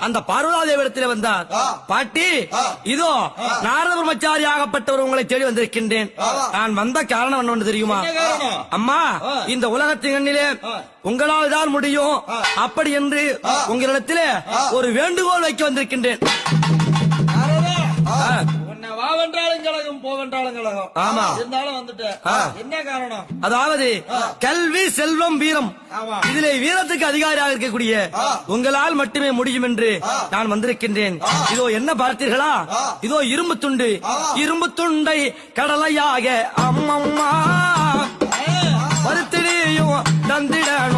அந்த பார்வதாதேவிடத்தில் வந்தார். பாட்டி, இதோ நாரத பிரம்மச்சாரி ஆகப்பட்டவர் உங்களை தேடி வந்திருக்கின்றேன். நான் வந்த காரணம் என்ன தெரியுமா? அம்மா, இந்த உலகத்தின் கண்ணிலே உங்களால் தான் முடியும், அப்படி என்று உங்களிடத்திலே ஒரு வேண்டுகோள் வைக்க வந்திருக்கின்றேன். வாவென்றாலும் கழகம், போவென்றாலும் கழகம். ஆமா, இருந்தாலும் வந்துட்டு என்ன காரணம்? அதாவது கல்வி, செல்வம், வீரம், இதிலே வீரத்துக்கு அதிகாரியாக இருக்கக்கூடிய உங்களால் மட்டுமே முடியும் என்று நான் வந்திருக்கின்றேன். இதோ என்ன பார்த்தீர்களா? இதோ இரும்பு துண்டு. இரும்பு துண்டை கடலையாக அம்மம்மா வருத்திடையும் தந்திடணும்.